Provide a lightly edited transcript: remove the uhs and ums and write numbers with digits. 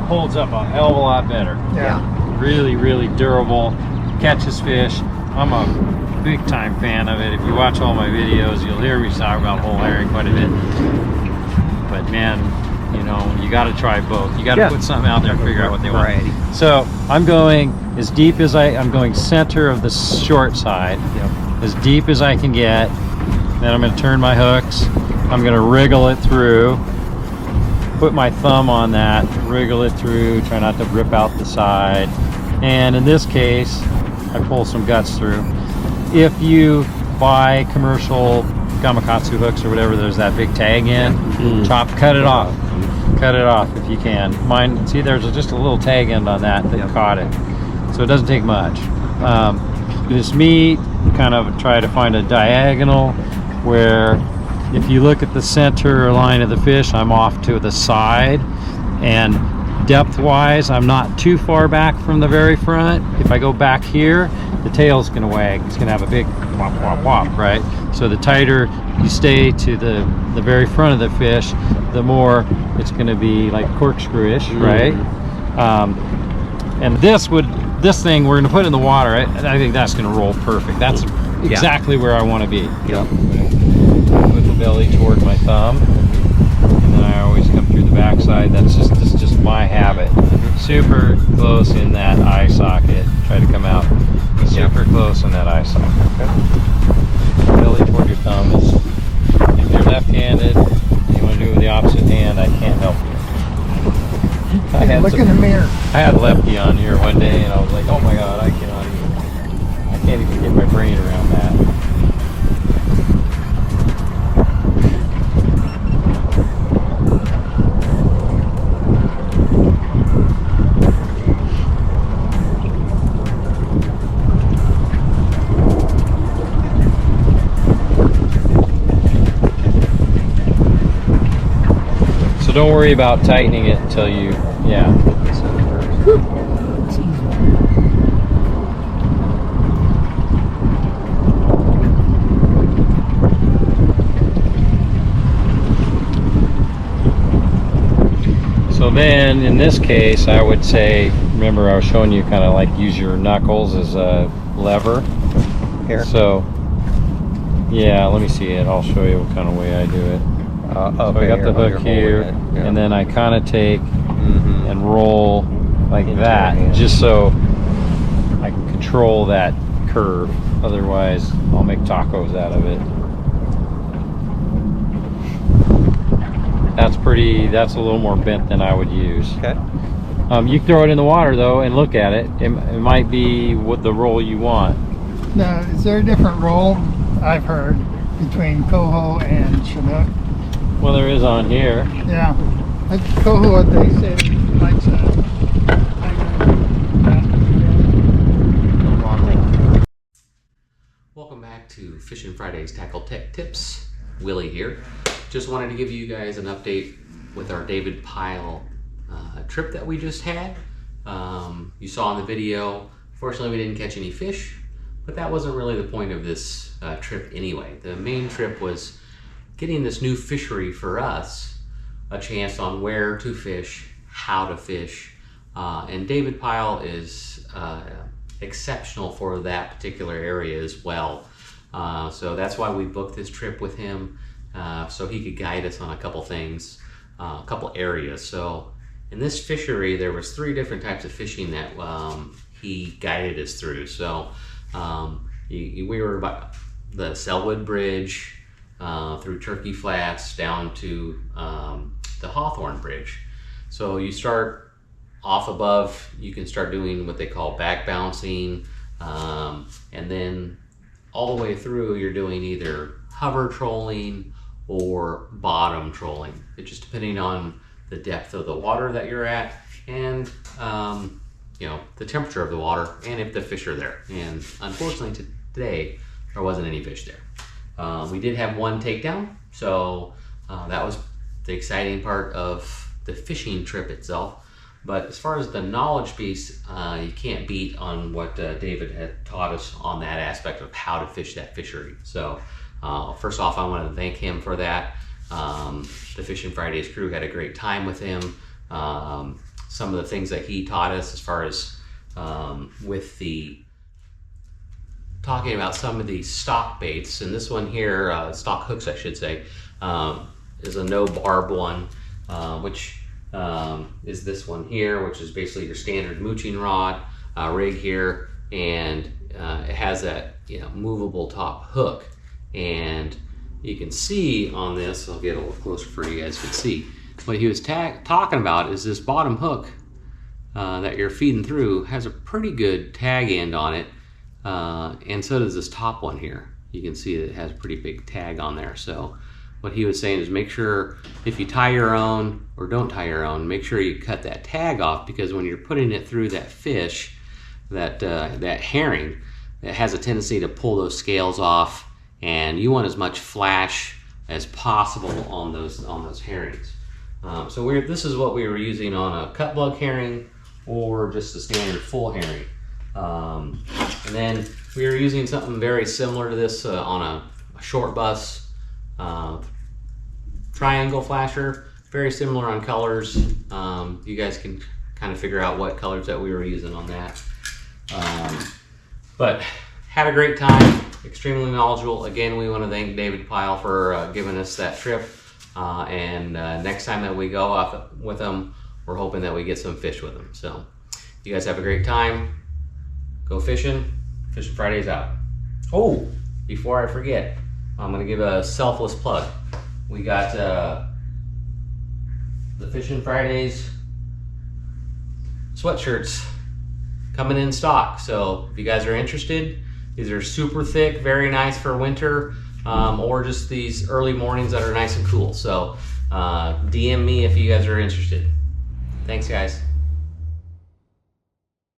holds up a hell of a lot better. Yeah. Really, really durable, catches fish. I'm a big time fan of it. If you watch all my videos, you'll hear me talk about whole herring quite a bit. But man, you know, you got to try both. You got to put something out there and figure out what they want. So I'm going as deep as I'm going center of the short side, as deep as I can get. Then I'm going to turn my hooks. I'm going to wriggle it through. Put my thumb on that, wriggle it through, try not to rip out the side. And in this case, I pull some guts through. If you buy commercial Gamakatsu hooks or whatever, there's that big tag in, cut it off. Cut it off if you can. Mine, see, there's just a little tag end on that caught it. So it doesn't take much. This meat, kind of try to find a diagonal where if you look at the center line of the fish, I'm off to the side, and depth-wise, I'm not too far back from the very front. If I go back here, the tail's gonna wag. It's gonna have a big whop, whop, whop, right? So the tighter you stay to the very front of the fish, the more it's gonna be like corkscrew-ish, right? And this thing we're gonna put in the water. I think that's gonna roll perfect. That's exactly where I want to be. Put the belly toward my thumb, and then I always come through the backside. This is just my habit. Super close in that eye socket. Try to come out super close in that eye socket. Belly toward your thumb. If you're left-handed, you want to do it with the opposite hand. I can't help you. Look in the mirror. I had lefty on here one day, and I was like, oh my god, I can't even get my brain around that. So don't worry about tightening it until you, So then, in this case, I would say, remember I was showing you kind of like use your knuckles as a lever. Here. So, yeah, let me see it. I'll show you what kind of way I do it. So I got the hook here, and then I kind of take and roll like that, just so I can control that curve. Otherwise, I'll make tacos out of it. That's a little more bent than I would use. Okay. You can throw it in the water though and look at it. It might be what the roll you want. Now, is there a different roll I've heard between coho and Chinook? Well, there is on here. Yeah. Coho, they said, likes that. Welcome back to Fishing Fridays Tackle Tech Tips. Willie here. Just wanted to give you guys an update with our David Pyle trip that we just had. You saw in the video, fortunately we didn't catch any fish, but that wasn't really the point of this trip anyway. The main trip was getting this new fishery for us, a chance on where to fish, how to fish, and David Pyle is exceptional for that particular area as well. So that's why we booked this trip with him, so he could guide us on a couple things, a couple areas. So in this fishery, there was 3 different types of fishing that he guided us through. So we were about the Selwood Bridge, through Turkey Flats down to the Hawthorne Bridge. So you start off above, you can start doing what they call back bouncing, and then all the way through you're doing either hover trolling or bottom trolling. It's just depending on the depth of the water that you're at, and you know, the temperature of the water, and if the fish are there. And unfortunately today there wasn't any fish there. We did have one takedown, so that was the exciting part of the fishing trip itself. But as far as the knowledge piece, you can't beat on what David had taught us on that aspect of how to fish that fishery. So first off, I want to thank him for that. The Fishing Fridays crew had a great time with him. some of the things that he taught us as far as with the talking about some of these stock baits. And this one here, stock hooks I should say, is a no barb one, which is this one here, which is basically your standard mooching rod rig here, and it has that movable top hook. And you can see on this, I'll get a little closer for you guys to see. What he was talking about is this bottom hook that you're feeding through has a pretty good tag end on it, and so does this top one here. You can see that it has a pretty big tag on there. So what he was saying is make sure if you tie your own or don't tie your own, make sure you cut that tag off, because when you're putting it through that fish, that herring, it has a tendency to pull those scales off, and you want as much flash as possible on those herrings. So this is what we were using on a cut plug herring or just a standard full herring. And then we were using something very similar to this on a short bus triangle flasher, very similar on colors. You guys can kind of figure out what colors that we were using on that. But had a great time, extremely knowledgeable. Again, we want to thank David Pyle for giving us that trip. And next time that we go off with him, we're hoping that we get some fish with him. So you guys have a great time. Go fishing. Fishing Fridays out. Oh, before I forget, I'm going to give a selfless plug. We got the Fishing Fridays sweatshirts coming in stock. So if you guys are interested, these are super thick, very nice for winter, or just these early mornings that are nice and cool. So DM me if you guys are interested. Thanks, guys.